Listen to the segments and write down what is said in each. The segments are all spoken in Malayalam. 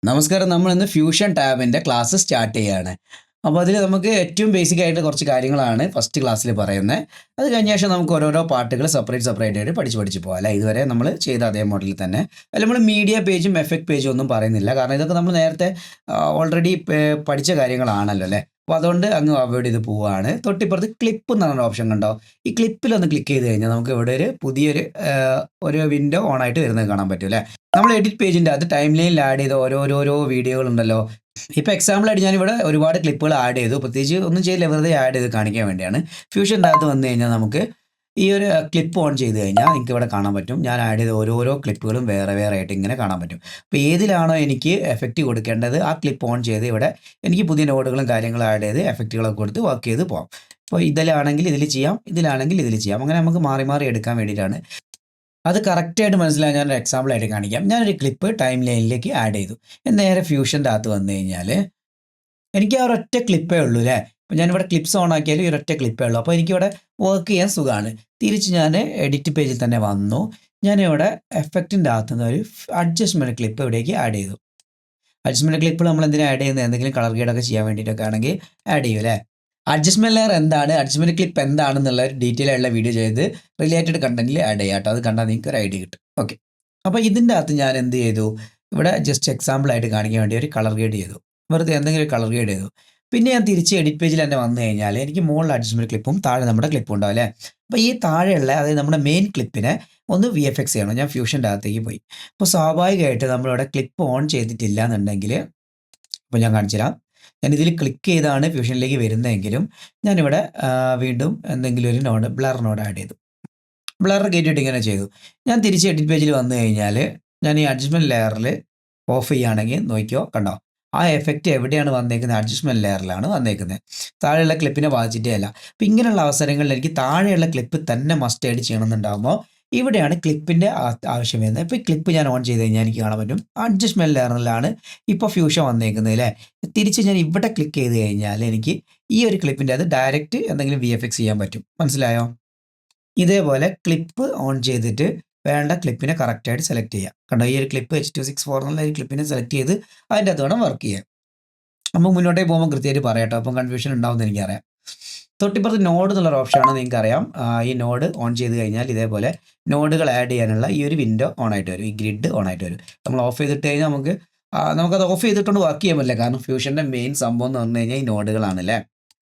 നമസ്കാരം. നമ്മൾ ഇന്ന് ഫ്യൂഷൻ ടാബിൻ്റെ ക്ലാസ് സ്റ്റാർട്ട് ചെയ്യുകയാണ്. അപ്പോൾ അതിൽ നമുക്ക് ഏറ്റവും ബേസിക് ആയിട്ട് കുറച്ച് കാര്യങ്ങളാണ് ഫസ്റ്റ് ക്ലാസ്സിൽ പറയുന്നത്. അത് കഴിഞ്ഞ ശേഷം നമുക്ക് ഓരോരോ പാർട്ടുകൾ സെപ്പറേറ്റ് ആയിട്ട് പഠിച്ച് പോകാം അല്ലേ. ഇതുവരെ നമ്മൾ ചെയ്ത അതേ മോഡലിൽ തന്നെ. അതിൽ നമ്മൾ മീഡിയ പേജും എഫക്റ്റ് പേജും ഒന്നും പറയുന്നില്ല, കാരണം ഇതൊക്കെ നമ്മൾ നേരത്തെ ഓൾറെഡി പഠിച്ച കാര്യങ്ങളാണല്ലോ അല്ലേ. അപ്പോൾ അതുകൊണ്ട് അങ്ങ് അവോയ്ഡ് ചെയ്ത് പോവുകയാണ്. തൊട്ടിപ്പുറത്ത് ക്ലിപ്പ് എന്ന് പറഞ്ഞ ഓപ്ഷൻ കണ്ടോ. ഈ ക്ലിപ്പിലൊന്ന് ക്ലിക്ക് ചെയ്ത് കഴിഞ്ഞാൽ നമുക്ക് ഇവിടെ ഒരു പുതിയൊരു ഒരു വിൻഡോ ഓൺ ആയിട്ട് വരുന്നത് കാണാൻ പറ്റും അല്ലേ. നമ്മൾ എഡിറ്റ് പേജിൻ്റെ അത് ടൈം ലൈനിൽ ആഡ് ചെയ്ത ഓരോരോ വീഡിയോകളുണ്ടല്ലോ. ഇപ്പോൾ എക്സാമ്പിളായിട്ട് ഞാനിവിടെ ഒരുപാട് ക്ലിപ്പുകൾ ആഡ് ചെയ്തു. പ്രത്യേകിച്ച് ഒന്നും ചെയ്യില്ല, വെറുതെ ആഡ് ചെയ്ത് കാണിക്കാൻ വേണ്ടിയാണ്. ഫ്യൂഷൻ്റെ അകത്ത് വന്നു കഴിഞ്ഞാൽ നമുക്ക് ഈ ഒരു ക്ലിപ്പ് ഓൺ ചെയ്ത് കഴിഞ്ഞാൽ നിങ്ങൾക്ക് ഇവിടെ കാണാൻ പറ്റും. ഞാൻ ആഡ് ചെയ്ത ഓരോരോ ക്ലിപ്പുകളും വേറെ ആയിട്ട് ഇങ്ങനെ കാണാൻ പറ്റും. അപ്പോൾ ഏതിലാണോ എനിക്ക് എഫക്റ്റ് കൊടുക്കേണ്ടത് ആ ക്ലിപ്പ് ഓൺ ചെയ്ത് ഇവിടെ എനിക്ക് പുതിയ നോഡുകളും കാര്യങ്ങളും ആഡ് ചെയ്ത് എഫക്റ്റുകളൊക്കെ കൊടുത്ത് വർക്ക് ചെയ്ത് പോകാം. അപ്പോൾ ഇതിലാണെങ്കിൽ ഇതിൽ ചെയ്യാം, ഇതിലാണെങ്കിൽ ഇതിൽ ചെയ്യാം. അങ്ങനെ നമുക്ക് മാറി മാറി എടുക്കാൻ വേണ്ടിയിട്ടാണ്. അത് കറക്റ്റായിട്ട് മനസ്സിലാക്കാൻ ഞാനൊരു എക്സാമ്പിളായിട്ട് കാണിക്കാം. ഞാനൊരു ക്ലിപ്പ് ടൈം ലൈനിലേക്ക് ആഡ് ചെയ്തു. നേരെ ഫ്യൂഷൻ്റെ അകത്ത് വന്നു കഴിഞ്ഞാൽ എനിക്ക് ആ ഒരൊറ്റ ക്ലിപ്പേ ഉള്ളൂ അല്ലേ. അപ്പോൾ ഞാനിവിടെ ക്ലിപ്സ് ഓൺ ആക്കിയാലും ഈ ഒരൊറ്റ ക്ലിപ്പേ ഉള്ളൂ. അപ്പോൾ എനിക്കിവിടെ വർക്ക് ചെയ്യാൻ സുഖമാണ്. തിരിച്ച് ഞാൻ എഡിറ്റ് പേജിൽ തന്നെ വന്നു. ഞാനിവിടെ എഫക്റ്റിൻ്റെ അകത്തു നിന്ന് ഒരു അഡ്ജസ്റ്റ്മെൻറ്റ് ക്ലിപ്പ് ഇവിടേക്ക് ആഡ് ചെയ്തു. അഡ്ജസ്റ്റ്മെൻറ്റ് ക്ലിപ്പ് നമ്മൾ എന്തിനാണ് ആഡ് ചെയ്യുന്നത്? എന്തെങ്കിലും കളർ ഗ്രേഡൊക്കെ ചെയ്യാൻ വേണ്ടിയിട്ടൊക്കെ ആണെങ്കിൽ ആഡ് ചെയ്യും അല്ലേ. അഡ്ജസ്റ്റ്മെൻറ്റ് ലെയർ എന്താണ്, അഡ്ജസ്റ്റ്മെൻറ്റ് ക്ലിപ്പ് എന്താണെന്നുള്ള ഒരു ഡീറ്റെയിൽ ആയിട്ടുള്ള വീഡിയോ ചെയ്ത് റിലേറ്റഡ് കണ്ടന്റിൽ ആഡ് ചെയ്യാം കേട്ടോ. അത് കണ്ടാൽ നിങ്ങൾക്ക് ഒരു ഐഡിയ കിട്ടും. ഓക്കെ, അപ്പോൾ ഇതിൻ്റെ അകത്ത് ഞാൻ എന്ത് ചെയ്തു, ഇവിടെ ജസ്റ്റ് എക്സാമ്പിളായിട്ട് കാണിക്കാൻ വേണ്ടി ഒരു കളർ ഗ്രേഡ് ചെയ്തു. വെറുതെ എന്തെങ്കിലും ഒരു കളർ ഗ്രേഡ് ചെയ്തു. പിന്നെ ഞാൻ തിരിച്ച് എഡിറ്റ് പേജിൽ തന്നെ വന്നു കഴിഞ്ഞാൽ എനിക്ക് മുകളിൽ അഡ്ജസ്റ്റ്മെൻറ്റ് ക്ലിപ്പും താഴെ നമ്മുടെ ക്ലിപ്പും ഉണ്ടാവും അല്ലേ. അപ്പോൾ ഈ താഴെയുള്ള അതായത് നമ്മുടെ മെയിൻ ക്ലിപ്പിനെ ഒന്ന് VFX ചെയ്യണം. ഞാൻ ഫ്യൂഷൻ്റെ അകത്തേക്ക് പോയി. അപ്പോൾ സ്വാഭാവികമായിട്ട് നമ്മളിവിടെ ക്ലിപ്പ് ഓൺ ചെയ്തിട്ടില്ല എന്നുണ്ടെങ്കിൽ, അപ്പോൾ ഞാൻ കാണിച്ചു തരാം. ഞാനിതിൽ ക്ലിക്ക് ചെയ്താണ് ഫ്യൂഷനിലേക്ക് വരുന്നതെങ്കിലും ഞാനിവിടെ വീണ്ടും എന്തെങ്കിലും ഒരു നോഡ് ബ്ലർ നോഡ് ആഡ് ചെയ്തു. ബ്ലർ കയറ്റിയിട്ട് ഇങ്ങനെ ചെയ്തു. ഞാൻ തിരിച്ച് എഡിറ്റ് പേജിൽ വന്നു കഴിഞ്ഞാൽ ഞാൻ ഈ അഡ്ജസ്റ്റ്മെൻറ്റ് ലെയറിൽ ഓഫ് ചെയ്യുകയാണെങ്കിൽ നോക്കിയോ, കണ്ടോ ആ എഫക്റ്റ് എവിടെയാണ് വന്നേക്കുന്നത്? അഡ്ജസ്റ്റ്മെൻറ്റ് ലെയറിലാണ് വന്നേക്കുന്നത്. താഴെയുള്ള ക്ലിപ്പിനെ ബാധിച്ചിട്ടേ അല്ല. അപ്പോൾ ഇങ്ങനെയുള്ള അവസരങ്ങളിൽ എനിക്ക് താഴെയുള്ള ക്ലിപ്പ് തന്നെ മസ്റ്റ് ആയിട്ട് ചെയ്യണമെന്നുണ്ടാകുമ്പോൾ ഇവിടെയാണ് ക്ലിപ്പിൻ്റെ ആവശ്യം വരുന്നത്. ഇപ്പോൾ ഈ ക്ലിപ്പ് ഞാൻ ഓൺ ചെയ്ത് കഴിഞ്ഞാൽ എനിക്ക് കാണാൻ പറ്റും അഡ്ജസ്റ്റ്മെൻറ്റ് ലെയറിലാണ് ഇപ്പോൾ ഫ്യൂഷൻ വന്നേക്കുന്നത് അല്ലേ. തിരിച്ച് ഞാൻ ഇവിടെ ക്ലിക്ക് ചെയ്ത് കഴിഞ്ഞാൽ എനിക്ക് ഈ ഒരു ക്ലിപ്പിൻ്റെ അത് ഡയറക്റ്റ് എന്തെങ്കിലും VFX ചെയ്യാൻ പറ്റും. മനസ്സിലായോ? ഇതേപോലെ ക്ലിപ്പ് ഓൺ ചെയ്തിട്ട് വേണ്ട ക്ലിപ്പിനെ കറക്റ്റായിട്ട് സെലക്ട് ചെയ്യുക. കണ്ടോ, ഈ ഒരു ക്ലിപ്പ് H264 എന്നുള്ള ഒരു ക്ലിപ്പിനെ സെലക്ട് ചെയ്ത് അതിൻ്റെ അകത്ത് വേണം വർക്ക് ചെയ്യാൻ. അപ്പോൾ മുന്നോട്ടേ പോകുമ്പോൾ കൃത്യമായിട്ട് പറയാം കേട്ടോ, അപ്പം കൺഫ്യൂഷൻ ഉണ്ടാവുമെന്ന് എനിക്കറിയാം. തൊട്ടിപ്പുറത്ത് നോഡ് എന്നുള്ളൊരു ഓപ്ഷനാണ്, നിങ്ങൾക്കറിയാം. ഈ നോഡ് ഓൺ ചെയ്ത് കഴിഞ്ഞാൽ ഇതേപോലെ നോഡുകൾ ആഡ് ചെയ്യാനുള്ള ഈ ഒരു വിൻഡോ ഓൺ ആയിട്ട് വരും, ഈ ഗ്രിഡ് ഓൺ ആയിട്ട് വരും. നമ്മൾ ഓഫ് ചെയ്തിട്ട് കഴിഞ്ഞാൽ നമുക്കത് ഓഫ് ചെയ്തിട്ടുണ്ട് വർക്ക് ചെയ്യാൻ പറ്റില്ല, കാരണം ഫ്യൂഷൻ്റെ മെയിൻ സംഭവം എന്ന് പറഞ്ഞു കഴിഞ്ഞാൽ ഈ നോഡുകളാണ് അല്ലേ.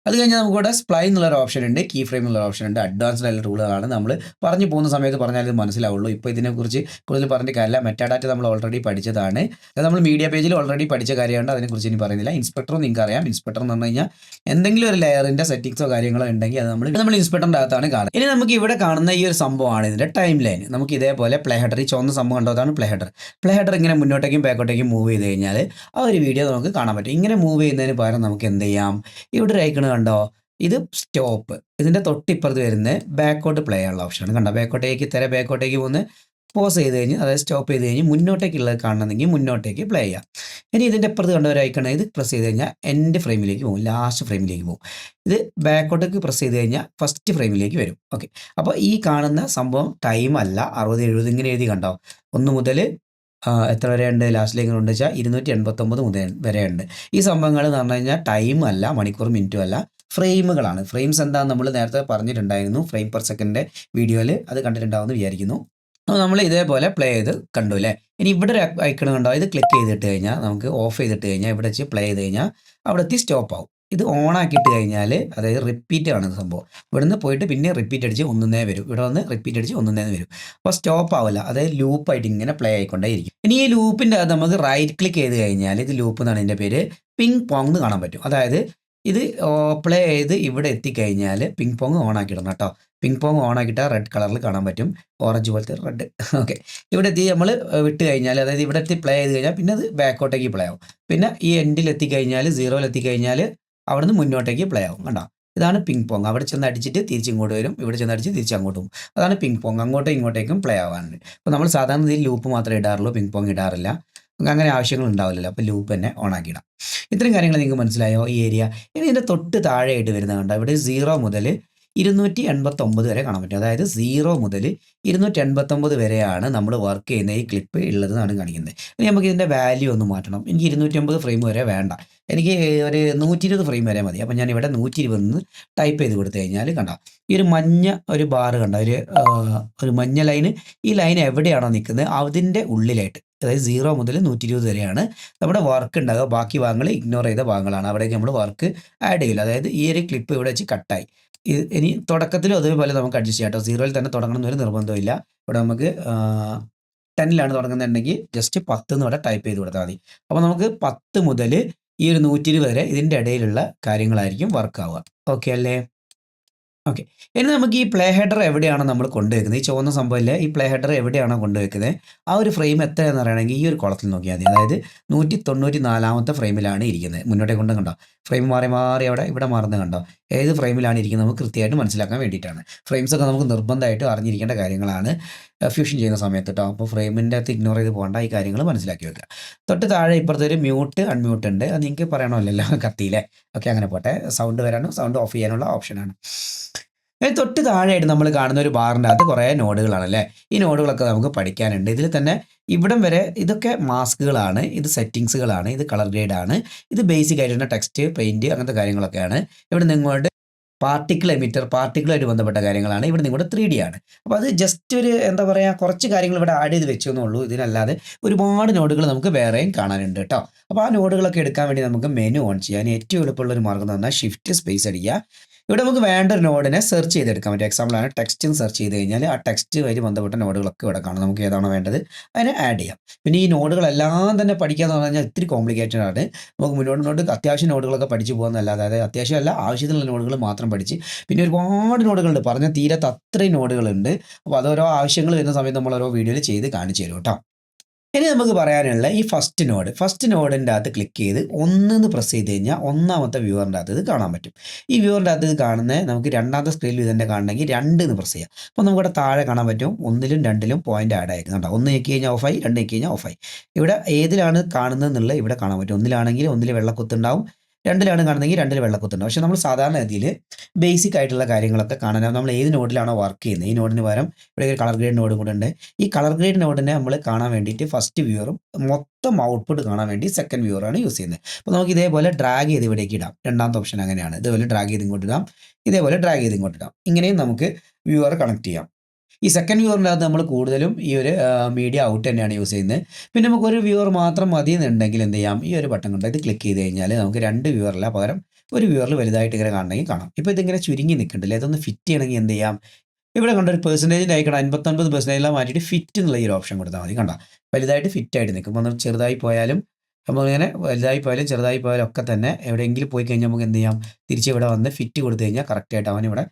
അത് കഴിഞ്ഞാൽ നമുക്കിവിടെ സ്പ്ലൈൻ എന്നുള്ളൊരു ഓപ്ഷൻ ഉണ്ട്, കീ ഫ്രെയിം എന്നുള്ള ഓപ്ഷൻ ഉണ്ട്. അഡ്വാൻസ്ഡ് ആയിട്ടുള്ള ടൂളുകളാണ്. നമ്മൾ പറഞ്ഞു പോകുന്ന സമയത്ത് പറഞ്ഞാൽ ഇത് മനസ്സിലാവുള്ളൂ. ഇപ്പോൾ ഇതിനെക്കുറിച്ച് കൂടുതൽ പറഞ്ഞിട്ട് കാര്യമില്ല. മെറ്റാഡാറ്റ നമ്മൾ ഓൾറെഡി പഠിച്ചതാണ്. അത് നമ്മൾ മീഡിയ പേജിൽ ഓൾറെഡി പഠിച്ച കാര്യമുണ്ട്, അതിനെക്കുറിച്ച് ഇനി പറയുന്നില്ല. ഇൻസ്പെക്ടറും നിങ്ങൾക്ക് അറിയാം. ഇൻസ്പെക്ടർ എന്ന് പറഞ്ഞു കഴിഞ്ഞാൽ എന്തെങ്കിലും ഒരു ലെയറിൻ്റെ സെറ്റിങ്സോ കാര്യങ്ങളോ ഉണ്ടെങ്കിൽ അത് നമ്മൾ ഇൻസ്പെക്ടറിൻ്റെ അകത്താണ് കാണുന്നത്. ഇനി നമുക്ക് ഇവിടെ കാണുന്ന ഈ ഒരു സംഭവമാണ് ഇതിൻ്റെ ടൈം ലൈൻ. നമുക്ക് ഇതേപോലെ പ്ലേ ഹെഡർ, ഈ ചുവന്ന സംഭവം കണ്ടോ, അതാണ് പ്ലേ ഹെഡർ. പ്ലേ ഹെഡർ ഇങ്ങനെ മുന്നോട്ടേക്കും ബാക്കോട്ടേക്കും മൂവ് ചെയ്ത് കഴിഞ്ഞാൽ ആ ഒരു വീഡിയോ നമുക്ക് കാണാൻ പറ്റും. ഇങ്ങനെ മൂവ് ചെയ്യുന്നതിന് പകരം നമുക്ക് എന്ത് ചെയ്യാം, ഇവിടെ ഒരു ഐക്കൺ കണ്ടോ, ഇത് സ്റ്റോപ്പ്. ഇതിൻ്റെ തൊട്ടിപ്പുറത്ത് വരുന്നത് ബാക്കോട്ട് പ്ലേ ഉള്ള ഓപ്ഷനാണ്. കണ്ടോ, ബാക്കോട്ടേക്ക് പോകുന്ന പോസ് ചെയ്ത് കഴിഞ്ഞ്, അതായത് സ്റ്റോപ്പ് ചെയ്ത് കഴിഞ്ഞ് മുന്നോട്ടേക്കുള്ളത് കാണണമെങ്കിൽ മുന്നോട്ടേക്ക് പ്ലേ ചെയ്യാം. ഇനി ഇതിൻ്റെ അപ്പുറത്ത് കണ്ട ഒരു ഐക്കൺ, ഇത് പ്രസ് ചെയ്ത് കഴിഞ്ഞാൽ എൻഡ് ഫ്രെയിമിലേക്ക് പോകും, ലാസ്റ്റ് ഫ്രെയിമിലേക്ക് പോകും. ഇത് ബാക്കോട്ടേക്ക് പ്രസ് ചെയ്ത് കഴിഞ്ഞാൽ ഫസ്റ്റ് ഫ്രെയിമിലേക്ക് വരും. ഓക്കെ, അപ്പോൾ ഈ കാണുന്ന സംഭവം ടൈം അല്ല, 60 70 ഇങ്ങനെ എഴുതി കണ്ടോ. 1 മുതൽ എത്ര വരെ ഉണ്ട്, ലാസ്റ്റിലേക്ക് ഉണ്ട് വെച്ചാൽ 289 മുതൽ വരെ ഉണ്ട്. ഈ സംഭവങ്ങൾ എന്ന് പറഞ്ഞു കഴിഞ്ഞാൽ ടൈം അല്ല, മണിക്കൂർ മിനിറ്റും അല്ല, ഫ്രെയിമുകളാണ്. ഫ്രെയിംസ് എന്താണെന്ന് നമ്മൾ നേരത്തെ പറഞ്ഞിട്ടുണ്ടായിരുന്നു, ഫ്രെയിം പെർ സെക്കൻഡിൻ്റെ വീഡിയോയിൽ. അത് കണ്ടിട്ടുണ്ടാവുമെന്ന് വിചാരിക്കുന്നു. അപ്പോൾ നമ്മൾ ഇതേപോലെ പ്ലേ ചെയ്ത് കണ്ടു അല്ലേ. ഇനി ഇവിടെ ഒരു ഐക്കൺ കണ്ടോ, ഇത് ക്ലിക്ക് ചെയ്തിട്ട് കഴിഞ്ഞാൽ നമുക്ക് ഓഫ് ചെയ്തിട്ട് കഴിഞ്ഞാൽ ഇവിടെ വെച്ച് പ്ലേ ചെയ്ത് കഴിഞ്ഞാൽ അവിടെ എത്തി സ്റ്റോപ്പ് ആവും. ഇത് ഓൺ ആക്കിയിട്ട് കഴിഞ്ഞാൽ, അതായത് റിപ്പീറ്റ് ആണ് സംഭവം. ഇവിടുന്ന് പോയിട്ട് പിന്നെ റിപ്പീറ്റ് അടിച്ച് ഒന്നേ വരും, ഇവിടെ വന്ന് റിപ്പീറ്റ് അടിച്ച് ഒന്നേ വരും. അപ്പോൾ സ്റ്റോപ്പ് ആവില്ല, അതായത് ലൂപ്പായിട്ട് ഇങ്ങനെ പ്ലേ ആയിക്കൊണ്ടേയിരിക്കും. ഇനി ഈ ലൂപ്പിൻ്റെ അത് നമുക്ക് റൈറ്റ് ക്ലിക്ക് ചെയ്ത് കഴിഞ്ഞാൽ, ഇത് ലൂപ്പ് എന്നാണ് ഇതിൻ്റെ പേര്, പിങ് പോങ് എന്ന് കാണാൻ പറ്റും. അതായത് ഇത് പ്ലേ ചെയ്ത് ഇവിടെ എത്തിക്കഴിഞ്ഞാൽ പിങ് പോങ് ഓൺ ആക്കിയിടണം കേട്ടോ. പിങ് പോങ് ഓൺ ആക്കിയിട്ടാൽ റെഡ് കളറിൽ കാണാൻ പറ്റും, ഓറഞ്ച് പോലത്തെ റെഡ്. ഓക്കെ, ഇവിടെ എത്തി നമ്മൾ വിട്ട് കഴിഞ്ഞാൽ, അതായത് ഇവിടെ എത്തി പ്ലേ ചെയ്ത് കഴിഞ്ഞാൽ പിന്നെ അത് ബാക്കോട്ടേക്ക് പ്ലേ ആവും. പിന്നെ ഈ എൻഡിൽ എത്തിക്കഴിഞ്ഞാൽ, 0 എത്തിക്കഴിഞ്ഞാൽ അവിടുന്ന് മുന്നോട്ടേക്ക് പ്ലേ ആവും. കണ്ടോ, ഇതാണ് പിങ് പോങ്. അവിടെ ചെന്ന് അടിച്ചിട്ട് തിരിച്ചിങ്ങോട്ട് വരും, ഇവിടെ ചെന്ന് അടിച്ച് തിരിച്ച് അങ്ങോട്ട് പോകും. അതാണ് പിങ് പോങ്, അങ്ങോട്ടും ഇങ്ങോട്ടേക്കും പ്ലേ ആവാനുണ്ട്. അപ്പോൾ നമ്മൾ സാധാരണ ഇതിൽ ലൂപ്പ് മാത്രമേ ഇടാറുള്ളൂ, പിങ് പോങ് ഇടാറില്ല. അങ്ങനെ ആവശ്യങ്ങൾ ഉണ്ടാവില്ലല്ലോ, അപ്പോൾ ലൂപ്പ് തന്നെ ഓൺ ആക്കിയിടാം. ഇത്രയും കാര്യങ്ങൾ നിങ്ങൾക്ക് മനസ്സിലായോ ഈ ഏരിയ. ഇനി ഇതിൻ്റെ തൊട്ട് താഴെയായിട്ട് വരുന്നത് കണ്ടോ, ഇവിടെ 0 മുതൽ 289 വരെ കാണാൻ പറ്റും. അതായത് 0 മുതൽ 289 വരെയാണ് നമ്മൾ വർക്ക് ചെയ്യുന്ന ഈ ക്ലിപ്പ് ഉള്ളതെന്നാണ് കാണിക്കുന്നത്. ഇനി നമുക്ക് ഇതിൻ്റെ വാല്യൂ ഒന്ന് മാറ്റണം. എനിക്ക് 250 ഫ്രെയിം വരെ വേണ്ട, എനിക്ക് ഒരു 120 ഫ്രെയിം വരെ മതി. അപ്പം ഞാൻ ഇവിടെ 120 ടൈപ്പ് ചെയ്ത് കൊടുത്തു കഴിഞ്ഞാൽ കണ്ടോ, ഈ ഒരു മഞ്ഞ ഒരു ബാറ് കണ്ടോ, ഒരു മഞ്ഞ ലൈന്, ഈ ലൈൻ എവിടെയാണോ നിൽക്കുന്നത് അതിൻ്റെ ഉള്ളിലായിട്ട്, അതായത് 0 മുതൽ 120 വരെയാണ് നമ്മുടെ വർക്ക് ഉണ്ടാകുക. ബാക്കി ഭാഗങ്ങൾ ഇഗ്നോർ ചെയ്ത ഭാഗങ്ങളാണ്, അവിടേക്ക് നമ്മൾ വർക്ക് ആഡ് ചെയ്യില്ല. അതായത് ഈ ഒരു ക്ലിപ്പ് ഇവിടെ വെച്ച് കട്ടായി. ഇനി തുടക്കത്തിലും അതേപോലെ നമുക്ക് അഡ്ജസ്റ്റ് ചെയ്യാം കേട്ടോ. 0-ൽ തന്നെ തുടങ്ങണം എന്നൊരു നിർബന്ധമില്ല. ഇവിടെ നമുക്ക് 10-ലാണ് തുടങ്ങുന്നുണ്ടെങ്കിൽ ജസ്റ്റ് 10 എന്ന് ഇവിടെ ടൈപ്പ് ചെയ്ത് കൊടുത്താൽ മതി. അപ്പോൾ നമുക്ക് 10 മുതൽ ഈ ഒരു 120 വരെ ഇതിൻ്റെ ഇടയിലുള്ള കാര്യങ്ങളായിരിക്കും വർക്ക് ആവുക. ഓക്കെ അല്ലേ? ഓക്കെ. ഇനി നമുക്ക് ഈ പ്ലേ ഹെഡർ എവിടെയാണോ നമ്മൾ കൊണ്ടുവയ്ക്കുന്നത്, ഈ ചുവന്ന സംഭവമില്ലേ, ഈ പ്ലേ ഹെഡർ എവിടെയാണോ കൊണ്ടുവയ്ക്കുന്നത് ആ ഒരു ഫ്രെയിം എത്രയാണെന്ന് അറിയണമെങ്കിൽ ഈ ഒരു കോളത്തിൽ നോക്കിയാൽ മതി. അതായത് 194-ാമത്തെ ഫ്രെയിമിലാണ് ഇരിക്കുന്നത്. മുന്നോട്ടേ കൊണ്ട് കണ്ടോ, ഫ്രെയിം മാറി മാറി ഇവിടെ മാറുന്നത് കണ്ടോ, ഏത് ഫ്രെയിമിലാണ് ഇരിക്കുന്നത് നമുക്ക് കൃത്യമായിട്ട് മനസ്സിലാക്കാൻ വേണ്ടിയിട്ടാണ്. ഫ്രെയിംസൊക്കെ നമുക്ക് നിർബന്ധമായിട്ട് അറിഞ്ഞിരിക്കേണ്ട കാര്യങ്ങളാണ് ഫ്യൂഷൻ ചെയ്യുന്ന സമയത്ത് കേട്ടോ. അപ്പോൾ ഫ്രെയിമിൻ്റെ അകത്ത് ഇഗ്നോർ ചെയ്ത് പോകേണ്ട, ഈ കാര്യങ്ങൾ മനസ്സിലാക്കി വെക്കുക. തൊട്ട് താഴെ ഇപ്പുറത്തെ ഒരു മ്യൂട്ട് അൺമ്യൂട്ട് ഉണ്ട്, അത് നിങ്ങൾക്ക് പറയണമല്ലോ കത്തിയില്ലേ. ഓക്കെ, അങ്ങനെ പോട്ടെ. സൗണ്ട് വരാനും സൗണ്ട് ഓഫ് ചെയ്യാനുള്ള ഓപ്ഷനാണ്. തൊട്ട് താഴെയായിട്ട് നമ്മൾ കാണുന്ന ഒരു ബാറിൻ്റെ അകത്ത് കുറേ നോഡുകളാണല്ലേ. ഈ നോഡുകളൊക്കെ നമുക്ക് പഠിക്കാനുണ്ട്. ഇതിൽ തന്നെ ഇവിടം വരെ ഇതൊക്കെ മാസ്കുകളാണ്, ഇത് സെറ്റിങ്സുകളാണ്, ഇത് കളർ ഗ്രേഡാണ്, ഇത് ബേസിക് ആയിട്ടുള്ള ടെക്സ്റ്റ്, പെയിൻറ്റ്, അങ്ങനത്തെ കാര്യങ്ങളൊക്കെയാണ്. ഇവിടെ നിങ്ങളുടെ പാർട്ടിക്കിൾ എമിറ്റർ, പാർട്ടിക്കിളായിട്ട് ബന്ധപ്പെട്ട കാര്യങ്ങളാണ്. ഇവിടെ നിങ്ങളുടെ 3D ആണ്. അപ്പോൾ അത് ജസ്റ്റ് ഒരു എന്താ പറയുക, കുറച്ച് കാര്യങ്ങൾ ഇവിടെ ആഡ് ചെയ്ത് വെച്ചു എന്നുള്ളൂ. ഇതിനല്ലാതെ ഒരുപാട് നോഡുകൾ നമുക്ക് വേറെയും കാണാനുണ്ട് കേട്ടോ. അപ്പോൾ ആ നോഡുകളൊക്കെ എടുക്കാൻ വേണ്ടി നമുക്ക് മെനു ഓൺ ചെയ്യാൻ ഏറ്റവും എളുപ്പമുള്ളൊരു മാർഗ്ഗം എന്ന് പറഞ്ഞാൽ ഷിഫ്റ്റ് സ്പേസ് അടിക്കുക. ഇവിടെ നമുക്ക് വേണ്ട ഒരു നോഡിനെ സെർച്ച് ചെയ്തെടുക്കാൻ പറ്റും. എക്സാമ്പിളാണ് ടെക്സ്റ്റ് സെർച്ച് ചെയ്ത് കഴിഞ്ഞാൽ ആ ടെക്സ്റ്റുമായി ബന്ധപ്പെട്ട നോഡുകളൊക്കെ ഇവിടെ കാണാം. നമുക്ക് ഏതാണോ വേണ്ടത് അതിനെ ആഡ് ചെയ്യാം. പിന്നെ ഈ നോഡുകളെല്ലാം തന്നെ പഠിക്കുക എന്ന് പറഞ്ഞാൽ ഇത്തിരി കോംപ്ലിക്കേറ്റഡ് ആണ്. നമുക്ക് മുന്നോട്ട് അത്യാവശ്യം നോഡുകളൊക്കെ പഠിച്ചു പോകുന്നതല്ലാതെ, അതായത് അത്യാവശ്യമല്ല, ആവശ്യത്തിനുള്ള നോഡുകൾ മാത്രം പഠിച്ച്, പിന്നെ ഒരുപാട് നോഡുകളുണ്ട്, പറഞ്ഞ തീരത്ത് അത്രയും നോഡുകളുണ്ട്. അപ്പോൾ അതോരോ ആവശ്യങ്ങൾ വരുന്ന സമയത്ത് നമ്മൾ ഓരോ വീഡിയോയിൽ ചെയ്ത് കാണിച്ചു തരും കേട്ടോ. ഇനി നമുക്ക് പറയാനുള്ള ഈ ഫസ്റ്റ് നോഡിൻ്റെ അകത്ത് ക്ലിക്ക് ചെയ്ത് 1 പ്രസ് ചെയ്ത് കഴിഞ്ഞാൽ ഒന്നാമത്തെ വ്യൂവറിൻ്റെ അകത്ത് ഇത് കാണാൻ പറ്റും. ഈ വ്യൂവറിൻ്റെ അകത്ത് ഇത് കാണുന്നത് നമുക്ക് രണ്ടാമത്തെ സ്ക്രീനിൽ ഇതെന്നെ കാണണമെങ്കിൽ 2 പ്രസ് ചെയ്യാം. അപ്പോൾ നമുക്കിവിടെ താഴെ കാണാൻ പറ്റും 1-ലും 2-ലും പോയിന്റ് ആഡ് ആയിരിക്കുന്നുണ്ടോ. 1 ഞെക്കി കഴിഞ്ഞാൽ ഓഫായി, 2 ഞെക്കി കഴിഞ്ഞാൽ ഓഫായി. ഇവിടെ ഏതിലാണ് കാണുന്നത് എന്നുള്ളത് ഇവിടെ കാണാൻ പറ്റും. 1-ലാണെങ്കിൽ 1-ൽ വെള്ളക്കുത്തുണ്ടാവും, 2-ലാണ് കാണുന്നതെങ്കിൽ 2-ൽ വെള്ളക്കുത്തുണ്ടാവും. പക്ഷേ നമ്മൾ സാധാരണ രീതിയിൽ ബേസിക് ആയിട്ടുള്ള കാര്യങ്ങളൊക്കെ കാണാൻ നമ്മൾ ഏത് നോഡിലാണോ വർക്ക് ചെയ്യുന്നത്, ഈ നോഡിന് പകരം ഇവിടെ ഒരു കളർ ഗ്രേഡ് നോഡും കൂടെ ഉണ്ട്. ഈ കളർ ഗ്രേഡ് നോഡിനെ നമ്മൾ കാണാൻ വേണ്ടിയിട്ട് ഫസ്റ്റ് വ്യൂവറും മൊത്തം ഔട്ട്പുട്ട് കാണാൻ വേണ്ടി സെക്കൻഡ് വ്യൂവറാണ് യൂസ് ചെയ്യുന്നത്. അപ്പോൾ നമുക്ക് ഇതേപോലെ ഡ്രാഗ് ചെയ്ത് ഇവിടേക്ക് ഇടാം. രണ്ടാമത്തെ ഓപ്ഷൻ അങ്ങനെയാണ്. ഇതേപോലെ ഡ്രാഗ് ചെയ്ത് ഇങ്ങോട്ട് ഇടാം, ഇതേപോലെ ഡ്രാഗ് ചെയ്ത് ഇങ്ങോട്ട് ഇടാം. ഇങ്ങനെയും നമുക്ക് വ്യൂവർ കണക്ട് ചെയ്യാം. ഈ സെക്കൻഡ് വ്യൂവറിൻ്റെ അകത്ത് നമ്മൾ കൂടുതലും ഈ ഒരു മീഡിയ ഔട്ട് തന്നെയാണ് യൂസ് ചെയ്യുന്നത്. പിന്നെ നമുക്ക് ഒരു വ്യൂവർ മാത്രം മതി എന്നുണ്ടെങ്കിൽ എന്ത് ചെയ്യാം, ഈ ഒരു ബട്ടൺ കൊണ്ട് ഇത് ക്ലിക്ക് ചെയ്ത് കഴിഞ്ഞാൽ നമുക്ക് 2 വ്യൂവറില്ല, പകരം ഒരു വ്യൂവറിൽ വലുതായിട്ട് ഇങ്ങനെ കാണണമെങ്കിൽ കാണാം. ഇപ്പോൾ ഇതിങ്ങനെ ചുരുങ്ങി നിൽക്കുന്നുണ്ടല്ലേ, ഇതൊന്ന് ഫിറ്റ് ചെയ്യണമെങ്കിൽ എന്ത് ചെയ്യാം, ഇവിടെ കണ്ടൊരു പെർസെൻറ്റേജിൻ്റെ ആയിക്കണം 59% മാറ്റിയിട്ട് ഫിറ്റ് എന്നുള്ള ഈ ഒരു ഓപ്ഷൻ കൊടുത്താൽ മതി. കണ്ടോ, വലുതായിട്ട് ഫിറ്റായിട്ട് നിൽക്കും. അപ്പോൾ നമ്മൾ ചെറുതായി പോയാലും, നമ്മളിങ്ങനെ വലുതായി പോയാലും ചെറുതായി പോയാലും ഒക്കെ തന്നെ എവിടെയെങ്കിലും പോയി കഴിഞ്ഞാൽ നമുക്ക് എന്ത് ചെയ്യാം, തിരിച്ച് ഇവിടെ വന്ന് ഫിറ്റ് കൊടുത്തു കഴിഞ്ഞാൽ കറക്റ്റായിട്ട് അവൻ ഇവിടെ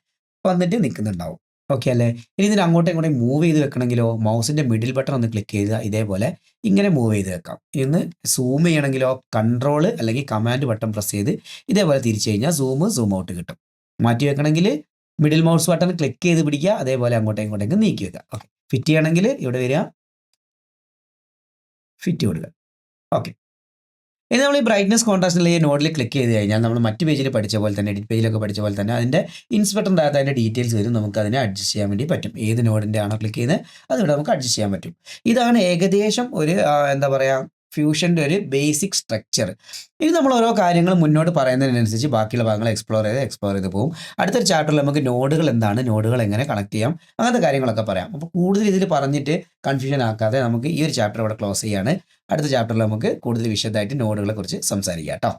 വന്നിട്ട് നിൽക്കുന്നുണ്ടാവും. ഓക്കെ അല്ലേ. ഇനി ഇതിന് അങ്ങോട്ടും ഇങ്ങോട്ടും മൂവ് ചെയ്ത് വെക്കണമെങ്കിലോ മൗസിൻ്റെ മിഡിൽ ബട്ടൺ ഒന്ന് ക്ലിക്ക് ചെയ്ത് ഇതേപോലെ ഇങ്ങനെ മൂവ് ചെയ്ത് വെക്കാം. ഇന്ന് സൂം ചെയ്യണമെങ്കിലോ കൺട്രോൾ അല്ലെങ്കിൽ കമാൻഡ് ബട്ടൺ പ്രസ് ചെയ്ത് ഇതേപോലെ തിരിച്ചു കഴിഞ്ഞാൽ സൂം ഔട്ട് കിട്ടും. മാറ്റി വെക്കണമെങ്കിൽ മിഡിൽ മൗസ് ബട്ടൺ ക്ലിക്ക് ചെയ്ത് പിടിക്കുക, അതേപോലെ അങ്ങോട്ടും ഇങ്ങോട്ടേക്ക് നീക്കി വെക്കുക. ഓക്കെ, ഫിറ്റ് ചെയ്യണമെങ്കിൽ ഇവിടെ വരിക, ഫിറ്റ് കൊടുക്കുക. ഓക്കെ, ഇനി നമ്മൾ ഈ ബ്രൈറ്റ്നസ് കോൺട്രാസ്റ്റിൽ ഈ നോഡിൽ ക്ലിക്ക് ചെയ്ത് കഴിഞ്ഞാൽ നമ്മൾ മറ്റ് പേജിൽ പഠിച്ച പോലെ തന്നെ, എഡിറ്റ് പേജിലൊക്കെ പഠിച്ച പോലെ തന്നെ അതിൻ്റെ ഇൻസ്പെക്ടറിൻ്റെ അകത്ത് അതിൻ്റെ ഡീറ്റെയിൽസ് വരും. നമുക്ക് അതിനെ അഡ്ജസ്റ്റ് ചെയ്യാൻ വേണ്ടി പറ്റും. ഏത് നോഡിൻ്റെ ആണോ ക്ലിക്ക് ചെയ്യുന്നത് അതിവിടെ നമുക്ക് അഡ്ജസ്റ്റ് ചെയ്യാൻ പറ്റും. ഇതാണ് ഏകദേശം ഒരു എന്താ പറയുക, ഫ്യൂഷൻ്റെ ഒരു ബേസിക് സ്ട്രക്ചർ. ഇനി നമ്മൾ ഓരോ കാര്യങ്ങൾ മുന്നോട്ട് പറയുന്നതിനനുസരിച്ച് ബാക്കിയുള്ള ഭാഗങ്ങൾ എക്സ്പ്ലോർ ചെയ്ത് പോകും. അടുത്തൊരു ചാപ്റ്ററിൽ നമുക്ക് നോഡുകൾ എന്താണ്, നോഡുകൾ എങ്ങനെ കണക്ട് ചെയ്യാം, അങ്ങനത്തെ കാര്യങ്ങളൊക്കെ പറയാം. അപ്പോൾ കൂടുതൽ ഇതിൽ പറഞ്ഞിട്ട് കൺഫ്യൂഷൻ ആക്കാതെ നമുക്ക് ഈ ഒരു ചാപ്റ്റർ ഇവിടെ ക്ലോസ് ചെയ്യാണ്. അടുത്ത ചാപ്റ്ററിൽ നമുക്ക് കൂടുതൽ വിശദമായിട്ട് നോഡുകളെ കുറിച്ച് സംസാരിക്കാം കേട്ടോ.